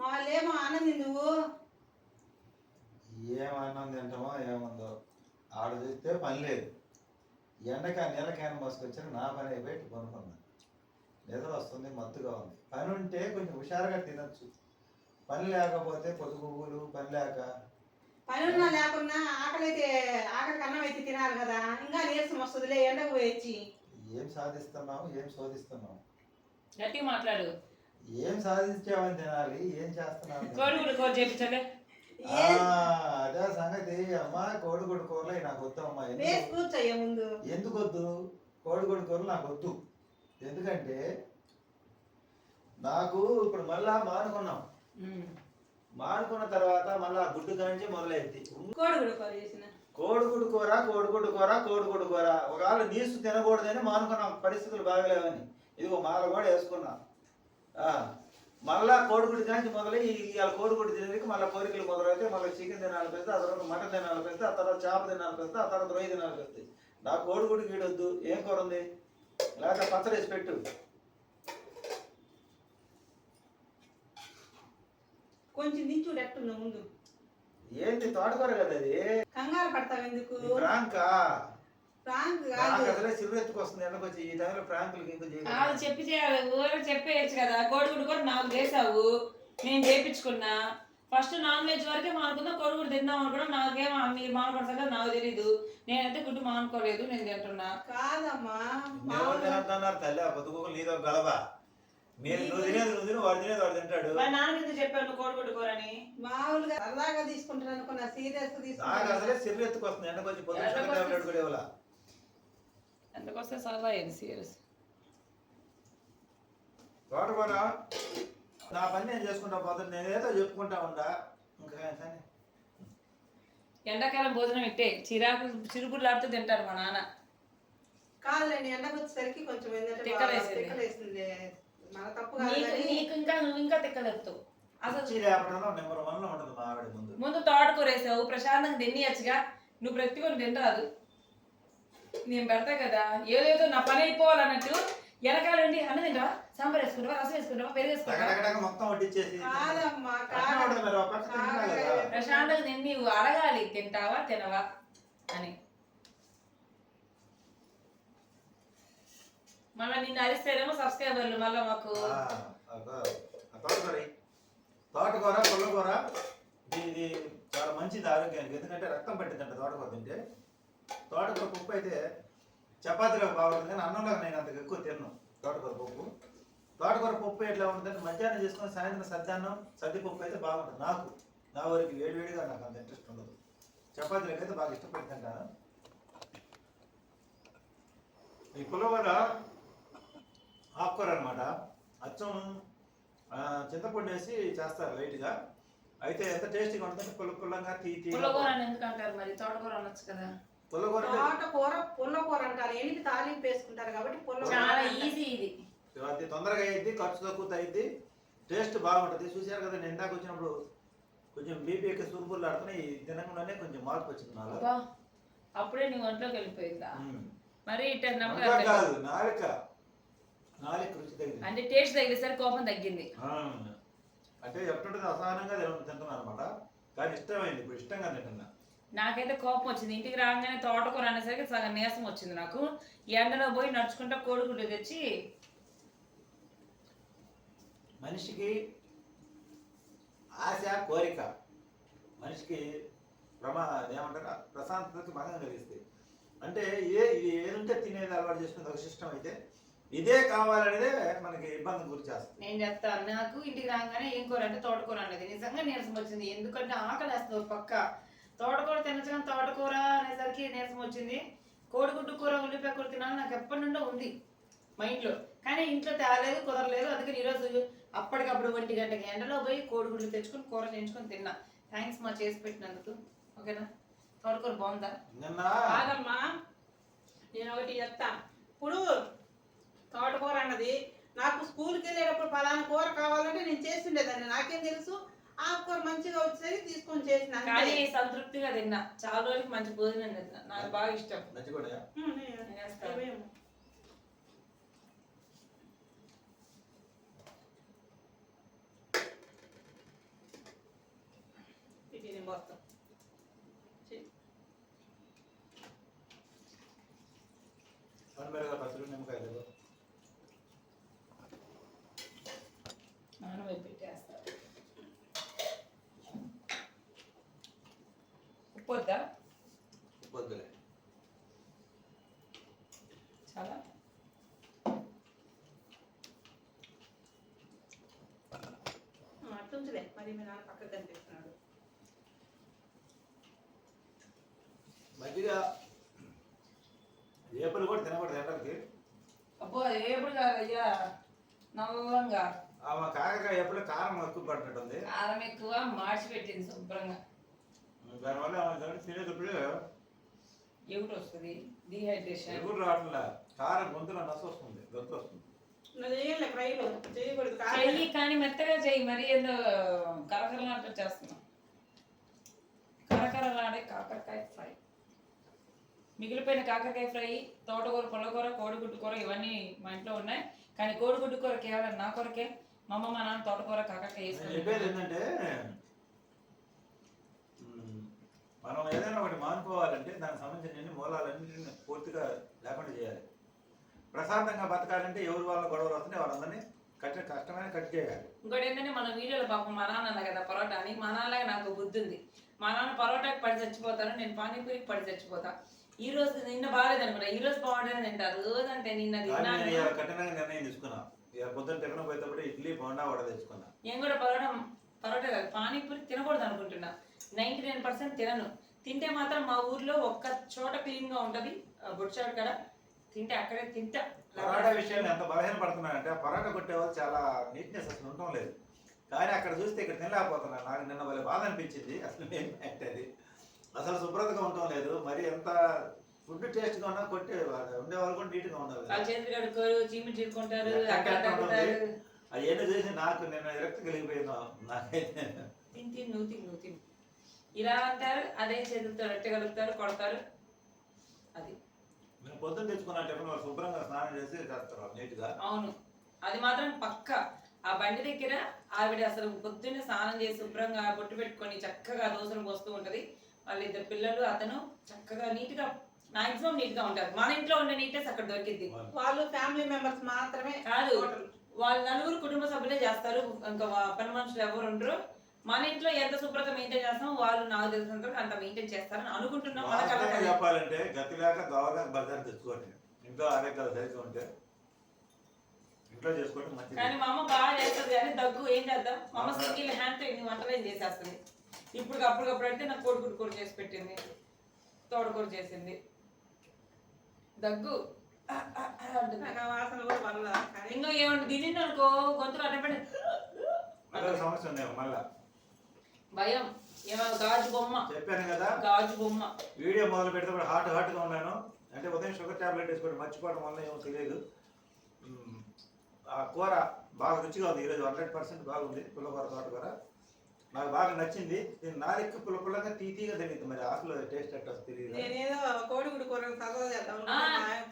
వాళ్ళేమో ఆనంది నువ్వు ఏమన్నం తింటామో ఏముందో ఆడ చూస్తే పని లేదు. ఎండక నీళ్ళకైనా మోసుకొచ్చారు. నా పని అయిపోయి కొనుక్కున్నా. నిద్ర వస్తుంది, మత్తుగా ఉంది. పని ఉంటే కొంచెం హుషారుగా తినొచ్చు. పని లేకపోతే పొద్దుగుబులు పని లేక పని ఉన్నా లేకున్నా ఆకలికి అన్నం అయితే తినాలి కదా. ఇంకా నీరసం వస్తుందిలే ఎండకు పోయొచ్చి. ఏం సాధిస్తున్నావు, ఏం శోధిస్తున్నావు? గట్టిగా మాట్లాడు. ఏం సాధించావని తినాలి, ఏం చేస్తున్నావు? కోడిగుడ్డు కూర చేపించలే. అదే సంగతి అమ్మా. కోడిగుడ్డు కూరలు నాకు వద్దు అమ్మా. కూర్చోయ్య ముందు. ఎందుకు వద్దు? కోడిగుడ్డు కూరలు నాకు వద్దు. ఎందుకంటే నాకు ఇప్పుడు మళ్ళా మానుకున్నాం. మానుకున్న తర్వాత మళ్ళా గుడ్డు కాంచి మొదలైంది కోడిగుడ్డు కూర చేసిన. కోడిగుడ్డు కూర కోడిగుడ్డు కూర కోడిగుడ్డు కూర. ఒకవేళ నీసు తినకూడదని మానుకున్నాం, పరిస్థితులు బాగలేవని. ఇదిగో మాల కూడా వేసుకున్నా. మళ్ళా కోడిగుడ్డు కాంచి మొదలై ఇవాళ కోడిగుడ్డు తినేందుకు మళ్ళీ కోరికలు మొదలైతే మళ్ళీ చికెన్ తినాలనిపిస్తే, ఆ తర్వాత మటన్ తినాలనిపిస్తే, ఆ తర్వాత చేప తినాలనిపిస్తే, ఆ తర్వాత రొయ్య తినాలనిపిస్తుంది. నాకు కోడిగుడ్డు గీడొద్దు. ఏం కూర ఉంది? లేకపోతే పచ్చడి వేసి పెట్టు. కొంచెం దించుడు ఎట్టున్నా ముందు. ఏంటి తోటకూర కదా అది? కంగారు పడతావు ఎందుకు? ప్రాంకా? ప్రాంక్ అసలే సిరువెత్తుకు వస్తుంది ఎండకొచ్చి. ఈ టైంలో ప్రాంకులకి ఇంకా చెప్పి చేయాలి. ఊరు చెప్పేయచ్చు కదా. కోడిగుడ్డు కూడా నాకు చేసావు, నేను చేయించుకున్నా. ఫస్ట్ నాన్ వెజ్ వరకే మానుకున్నా. కోడిగుడ్డు తిందాం అనుకున్నా. నాకేమో మీరు మానుకుంటారు కదా నాకు తెలీదు. నేనైతే గుడ్డు మానుకోలేదు, నేను తింటున్నా. కాదమ్మా తినద్దన్నారు తల్లి. ఆ పొద్దుకోకలు నీదో గలబా. మీరు నువ్వు తినేది నువ్వు తిని, వాడు తినేది వాడు తింటాడు. నాన్న చెప్పాను కోడిగుడ్డు కూర అని. మామూలుగా సరదాగా తీసుకుంటాను అనుకున్నా, సీరియస్ నాకు అసలే సిరువెత్తుకు వస్తుంది ఎండకొచ్చి. పొద్దున కూడా ఇవ్వాల. ఎంతకొస్తే సరదా అయింది సీరియస్. తోటకూర నా పని నేను చేసుకుంటా పోతాను. నేనేదో చెప్పుకుంటా ఉండా. ఇంకా ఎండాకాలం భోజనం ఇట్టే చిరుగులాడుతూ తింటారు మా నాన్న. కాదులేండి, ఎండకు వచ్చేసరికి కొంచెం తిక్కలేసింది. మన తప్పు నీకు ఇంకా నువ్వు ఇంకా తిక్కలేపుతావు. అసలు నెంబర్ 1 లో ఉంటుంది మా ఆవిడ. ముందు తోటకూర వేసావు, ప్రశాంతంగా తినేయచ్చుగా. నువ్వు ప్రతి కూడా తినరాదు. నేను పెడతా కదా ఏదేదో నా పని అయిపోవాలన్నట్టు వెనకాల ఉండి అన్న తింటావా, సాంబార్ వేసుకుంటావా, రసం వేసుకుంటావా, పెరుగు వేసుకుంటావా, మొత్తం వడ్డించేసి ప్రశాంతంగా తిని నీవు అడగాలి తింటావా తినవా అని. మళ్ళీ నిన్ను అరిస్తేనేమో సబ్స్క్రైబర్లు మళ్ళీ మాకు. తోటకూర పుల్లకూర ఇది చాలా మంచిది ఆరోగ్యానికి. ఎందుకంటే రక్తం పట్టిందంట తోటకూర తింటే. తోటకూర పప్పు అయితే చపాతీలో బాగుంటుంది, కానీ అన్నంలో నేను అంతకు ఎక్కువ తిన్నాను తోటకూర పప్పు. తోటకూర పప్పు ఎట్లా ఉంటుందంటే మధ్యాహ్నం చేసుకుని సాయంత్రం సద్దాన్నం సద్దిపప్పు అయితే బాగుంటుంది. నా ఊరికి వేడివేడిగా నాకు అంత ఇంట్రెస్ట్ ఉండదు. చపాతీలకు అయితే బాగా ఇష్టపడి తింటాను. ఈ పుల్లకూర ఆకుకూర అనమాట. అచ్చం చింతపండు వేసి చేస్తారు లైట్గా. అయితే ఎంత టేస్టీగా ఉంటుందంటే పుల్లగా పుల్లకూర ఎందుకంటారు మరి? తోటకూర అనొచ్చు కదా. పుల్లకూర అంటారు, ఎనిమిది తాలింపు వేసుకుంటారు కాబట్టి చాలా ఈజీ. ఇది అది తొందరగా అయ్యింది, ఖర్చు తక్కువ అయింది, టేస్ట్ బాగుంటుంది. చూసారు కదా, నేను ఇందాక వచ్చినప్పుడు కొంచెం బీపీ ఎక్కి సురుపులు ఆడుతున్నాయి. ఈ దినంలోనే కొంచెం మార్పు వచ్చింది నాలో. అప్పుడే నీ ఒంట్లోకి వెళ్ళిపోయిందా? మరి కాదు, నాలుక రుచి తగ్గింది, అంటే టేస్ట్ తగ్గిసరి కోపం తగ్గింది. అంటే ఎప్పుడుంటుంది అసహనంగా తింటున్నాను అనమాట. కానీ ఇష్టమైంది, ఇప్పుడు ఇష్టంగా తింటున్నా. నాకైతే కోపం వచ్చింది. ఇంటికి రాగానే తోటకూర అనేసరికి సగం నీరసం వచ్చింది నాకు. ఎండలో పోయి నడుచుకుంటా కోడిగుడ్డు తెచ్చి. మనిషికి ఆశ కోరిక మనిషికి ఏమంటారు ప్రశాంతతకి భంగం కలిగిస్తాయి. అంటే ఇది ఏదుంటే తినేది అలవాటు చేసుకుని ఒక సిస్టమ్ అయితే ఇదే కావాలనేదే మనకి ఇబ్బంది గురి చేస్తుంది. నేను చెప్తాను, నాకు ఇంటికి రాగానే ఏం కూర అంటే తోటకూర అనేది నిజంగా నీరసం వచ్చింది. ఎందుకంటే ఆకలి వేస్తుంది ఒక పక్క. తోటకూర తినచ్చు కానీ తోటకూర అనేసరికి నీరసం వచ్చింది. కోడిగుడ్డు కూర ఉల్లిపాయ కూర తినాలని నాకు ఎప్పటి నుండో ఉంది మైండ్లో, కానీ ఇంట్లో తేలేదు, కుదరలేదు. అందుకని ఈరోజు అప్పటికప్పుడు 1 గంటకి ఎండలో పోయి కోడిగుడ్లు తెచ్చుకొని కూర చేయించుకొని తిన్నా. థ్యాంక్స్ మా చేసి పెట్టినందుకు. ఓకేనా? తోటకూర బాగుందా? కాదమ్మా, నేను ఒకటి చెప్తా. ఇప్పుడు తోటకూర అన్నది నాకు స్కూల్కి వెళ్ళేటప్పుడు పలానా కూర కావాలంటే నేను చేస్తుండేదాన్ని. నాకేం తెలుసు? ఆకుకూర మంచిగా వచ్చేది తీసుకొని చేసిన. కానీ సంతృప్తిగా తిన్నా. చాలా రోజులకి మంచి భోజనం తిన్నా. నాకు బాగా ఇష్టం. ఇటు నేను పోస్తాం పండుమిరగా పచ్చడి నిమ్మకాయలు నానబెట్టి పెట్టేస్తారు. ఉప్పు వద్దా? వద్దులే. చాలా అట్టుంచులే మరి మీ నాన్న పక్కకు కనిపిస్తున్నాడు. మజ్జిగ ఏపులు కూడా తినకూడదు ఎండలకి. అబ్బో ఎప్పుడు కాదయ్యా, నవ్వంగా ఆమె కాకరకాయ ఎప్పుడు కారం ఎక్కువ పడినట్టుంది. కారం ఎక్కువ మార్చి పెట్టింది శుభ్రంగా. దానివల్ల ఆమె తినేటప్పుడు ఎగురు వస్తుంది, డిహైడ్రేషన్. ఎగురు రావట్లే, కారం గొంతులో నస వస్తుంది, గొంతు వస్తుంది. చేయలే ఫ్రైలు చేయకూడదు. చెయ్యి కానీ మెత్తగా చెయ్యి, మరీ ఏదో కరకరలాంటి చేస్తున్నాం. కరకరలాడే కాకరకాయ ఫ్రై, మిగిలిపోయిన కాకరకాయ ఫ్రై, తోటకూర, పుల్లకూర, కోడిగుడ్డు కూర ఇవన్నీ మా ఇంట్లో ఉన్నాయి. కానీ కోడిగుడ్డు కూర కేవలం నా కొరకే. మా అమ్మ మా నాన్న తోటకూర కాకరకాయ నేను చెప్పేది ఏంటంటే మనం ఏదైనా ఒకటి మానుకోవాలంటే దానికి సంబంధించిన మూలాలన్నింటినీ పూర్తిగా లేకుండా చేయాలి. ప్రశాంతంగా బతకాలంటే ఎవరి వాళ్ళ గొడవలు వస్తున్నాయి వాళ్ళందరినీ కష్టమైన కట్ చేయాలి. ఇంకోటి ఏంటంటే మన వీడియోలో పాపం మా నాన్న అన్న కదా పరోటా అని, మా నాన్నలాగా నాకు బుద్ధి ఉంది. మా నాన్న పరోటాకి పడి చచ్చిపోతాను, నేను పానీపూరికి పడి చచ్చిపోతా. ఈ రోజు నిన్న బాగాలేదు అనుకుంటా, ఈ రోజు బాగుంటుందని తింటారు. రోజు అంటే నిన్న కఠినంగా నిర్ణయం తీసుకున్నా. పొద్దున్న టిఫిన్ పోయేటప్పుడు ఇడ్లీ బోండా వడ తెచ్చుకున్నా. నేను కూడా పరోటా కాదు పానీపూరి తినకూడదు అనుకుంటున్నా. 99% తినను. తింటే మాత్రం మా ఊర్లో ఒక్క చోట క్లీన్ గా ఉంటది, బొడ్చాడు కదా, తింటే అక్కడే తింటా. పరోటా విషయాన్ని ఎంత బలహీన పడుతున్నానంటే పరోటా కొట్టే వాళ్ళు చాలా నీట్నెస్ అసలు ఉండటం లేదు. కానీ అక్కడ చూస్తే ఇక్కడ తినలేకపోతున్నాను. నాకు నిన్న వాళ్ళ బాధ అనిపించింది. అసలు ఏం అది అసలు శుభ్రతగా ఉండటం లేదు. మరి ఎంత ఫుడ్ టేస్ట్ గా ఉన్నా కొట్టే ఉండే వాళ్ళు కూడా నీట్ గా ఉండాలి. చేతులు కడుక్కోరు, చీమి చీరుకుంటారు, అవన్నీ చూసి నాకు నిన్న విరక్తి కలిగిపోయిందా. నాకైతే నువ్వు తిను ఇలా అంటారు, అదే చేతులతో రొట్టె కలుపుతారు, కొడతారు. అది నేను పొద్దున్న తెచ్చుకున్న టిఫిన్ వాళ్ళు శుభ్రంగా స్నానం చేసి చేస్తారు నీట్ గా. అవును, అది మాత్రం పక్క. ఆ బండి దగ్గర ఆవిడ అసలు పొద్దున్నే స్నానం చేసి శుభ్రంగా బొట్టు పెట్టుకొని చక్కగా దోశలు పోస్తూ ఉంటది. వాళ్ళ ఇద్దరు పిల్లలు, అతను చక్కగా నీట్ గా మాక్సిమం నీట్ గా ఉంటారు. మన ఇంట్లో ఉండే నీట్నెస్ అక్కడ దొరికిద్ది. వాళ్ళు ఫ్యామిలీ మెంబర్స్ మాత్రమే కాదు, వాళ్ళ నలుగురు కుటుంబ సభ్యులే చేస్తారు, ఇంకా పని మనుషులు ఎవరు ఉండరు. మన ఇంట్లో ఎంత శుభ్రత మెయింటైన్ చేస్తామో వాళ్ళు నాకు తెలిసినంత అంత మెయింటైన్ చేస్తారని అనుకుంటున్నాం. చెప్పాలంటే గతి లేక దోవగా బజార్ తెచ్చుకోండి. ఇంట్లో ఆరోగ్యాలు సరిగ్గా ఉంటే ఇంట్లో చేసుకోవడం మంచిది. కానీ మా అమ్మ బాగా చేస్తుంది, కానీ దగ్గు ఏం చేద్దాం, మా అమ్మ సింగిల్ హ్యాండ్ తో ఇన్ని వంటలు ఏం చేసేస్తుంది. అప్పటికప్పుడు అంటే నాకు కోడిగుడ్డు కూర చేసి పెట్టింది, తోటకూర చేసింది. దగ్గు వాసన కూడా వల్ల ఇంకా ఏమంటే తిని అనుకో గొంతులు అడ్డపడి సమస్య ఉంది మళ్ళా భయం. ఏమన్నా గాజు బొమ్మ చెప్పాను కదా, గాజు బొమ్మ. వీడియో మొదలు పెడితే కూడా హాట్ గా ఉన్నాను. అంటే ఉదయం షుగర్ టాబ్లెట్ వేసుకోవడం మర్చిపోవడం వల్ల ఏమో తెలియదు. ఆ కూర బాగా రుచిగా ఉంది ఈరోజు, 100% బాగుంది. పుల్లకూర తోటకూర నాకు బాగా నచ్చింది. నేను నాలుగు పుల్లగా తీగా తెలియదు, మరి ఆకులో టేస్ట్ ఎట్లా తెలియదు. నేనేదో కోడిగుడ్డు కూర సరదా చేద్దాం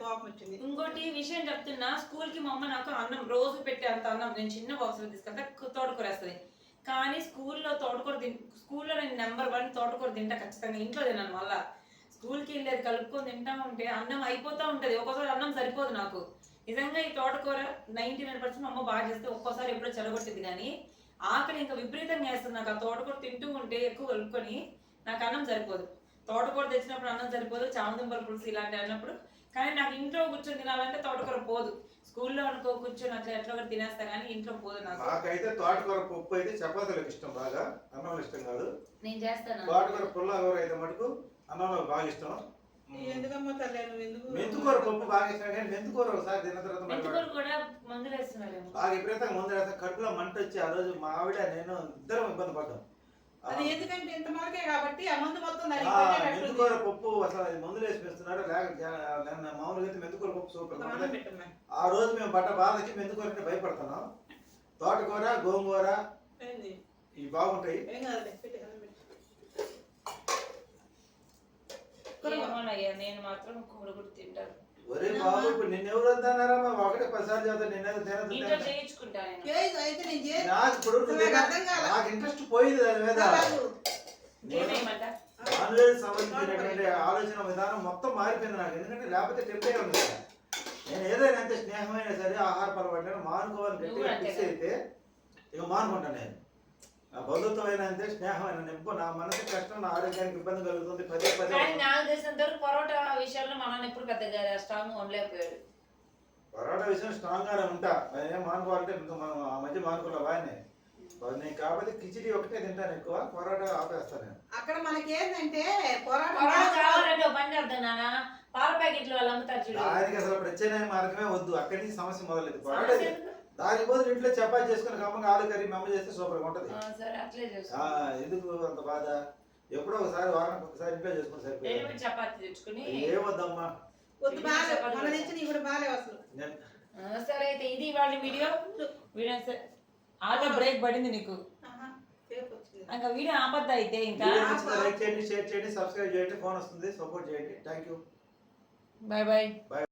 కోపం వచ్చింది. ఇంకోటి విషయం చెప్తున్నా, స్కూల్ కి మా అమ్మ నాకు అన్నం రోజు పెట్టే అంత అన్నం నేను చిన్న బాక్స్ లో తీసుకెళ్తా, తోటకూర వేస్తుంది. కానీ స్కూల్లో తోటకూర స్కూల్లో నేను నెంబర్ 1 తోటకూర తింటా ఖచ్చితంగా. ఇంట్లో తిన్నాను. మళ్ళా స్కూల్కి వెళ్ళేది కలుపుకొని తింటా ఉంటే అన్నం అయిపోతా ఉంటది, ఒక్కోసారి అన్నం సరిపోదు నాకు. నిజంగా ఈ తోటకూర 99% మా అమ్మ బాగా చేస్తే ఒక్కోసారి ఎప్పుడో చెడగొట్టింది. కానీ ఆకలి ఇంకా విపరీతంగా వేస్తుంది నాకు. ఆ తోటకూర తింటూ ఉంటే ఎక్కువ కలుపుకొని నాకు అన్నం సరిపోదు. తోటకూర తెచ్చినప్పుడు అన్నం సరిపోదు, చామదుంపల పులుసు ఇలాంటివి అన్నప్పుడు. కానీ నాకు ఇంట్లో కూర్చొని తినాలంటే తోటకూర పోదు. స్కూల్లో అనుకో కూర్చొని అట్లా ఎట్లా ఒకటి తినేస్తా, కానీ ఇంట్లో పోదు నాకు. నాకైతే తోటకూర పప్పు అయితే చపాతీలకు ఇష్టం, బాగా అన్నంలో ఇష్టం కాదు. నేను చేస్తాను. తోటకూర పుల్లకూర అయితే మటుకు అన్నంలో బాగా ఇష్టం. ఎందుకమ్మా తల్లి ఎందుకు మెంతుకూర పప్పు బాగా ఇష్టం. కానీ మెంతుకూర ఒకసారి తిన్న తర్వాత మెంతుకూర కూడా మందులు వేస్తున్నారేమో, బాగా విపరీతంగా మందులు వేస్తే కడుపులో మంట వచ్చి ఆ రోజు మా ఆవిడ నేను ఇద్దరం ఇబ్బంది పడ్డాం. అది ఎందుకంటే ఇంత మనకే కాబట్టి ఆ మందు మొత్తం మెంతుకూర పప్పు అసలు మందులు వేసి పెస్తున్నారు. మామూలుగా అయితే మెంతుకూర పప్పు సూపర్. ఆ రోజు మేము పడ్డ బాధకి మెంతుకూర అంటే భయపడుతున్నాం. తోటకూర, గోంగూర ఇవి బాగుంటాయి. నేను మాత్రం కోడిగుడ్డు తింటాను. ఒరే బాబు, ఇప్పుడు నిన్నెవరు వద్దన్నారా? ఒకటే 10 సార్లు చదువుతా, నాకు ఇంట్రెస్ట్ పోయింది దాని మీద. ఏమేయమంట నాన్ వెజ్ సంబంధించినటువంటి ఆలోచన విధానం మొత్తం మారిపోయింది నాకు. ఎందుకంటే లేకపోతే టెంపే ఉంది కదా. నేను ఏదైనా అంతే స్నేహమైనా సరే ఆహార అలవాట్లను మానుకోవాలని గట్టిగా ఫిక్స్ అయితే ఇక మానుకుంటాను నేను. ఆ బంధుత్వం అయినా అంతే, స్నేహం అయినా నింపు నా మనసు కష్టం, నా ఆరోగ్యానికి ఇబ్బంది కలుగుతుంది పదే పదే. కానీ నాకు తెలిసినంత వరకు పరోటా విషయంలో మా నాన్న ఎప్పుడు పెద్దగా స్ట్రాంగ్ ఉండలేకపోయాడు. పరోటా విషయం స్ట్రాంగ్ గానే ఉంటా, ఏం మానుకోవాలంటే ఇంకా మనం ఆ మధ్య మానుకున్నా బాగానే. నేను కాకపోతే కిచిడి ఒకటే తింటాను ఎక్కువ, పరోటా ఆపేస్తాను నేను. అక్కడ మనకి ఏంటంటే పొరాటా పరోటా కావాలంటే ఒక పని చేద్దాం నాన్న, పాల ప్యాకెట్లు వాళ్ళు అమ్ముతారు చూడు. దానికి అసలు ప్రత్యేకమైన మార్గమే వద్దు, అక్కడి నుంచి సమస్య మొదలైంది. పరోటా దాని బదులు ఇంట్లో చపాతి చేసుకుని కమ్మగా ఆలు కర్రీ మమ్మ చేస్తే సూపర్గా ఉంటుంది. సరే అట్లే చేసుకో. ఎందుకు అంత బాధ? ఎప్పుడో ఒకసారి వారానికి ఒకసారి ఇంట్లో చేసుకుని సరిపోయింది. చపాతి తెచ్చుకుని ఏమొద్దమ్మా, వద్దు బాగా మన నుంచి నీ కూడా బాగాలేవు అసలు. సరే అయితే ఇది వాళ్ళ వీడియో. ఆటో బ్రేక్ పడింది నీకు, ఆహా, సేపు వచ్చింది. ఇంకా వీడియో ఆపద్దా అయితే ఇంకా. లైక్ చేయండి, షేర్ చేయండి, సబ్స్క్రైబ్ చేయండి, ఫోన్ వస్తుంది, సపోర్ట్ చేయండి. Thank you, bye bye.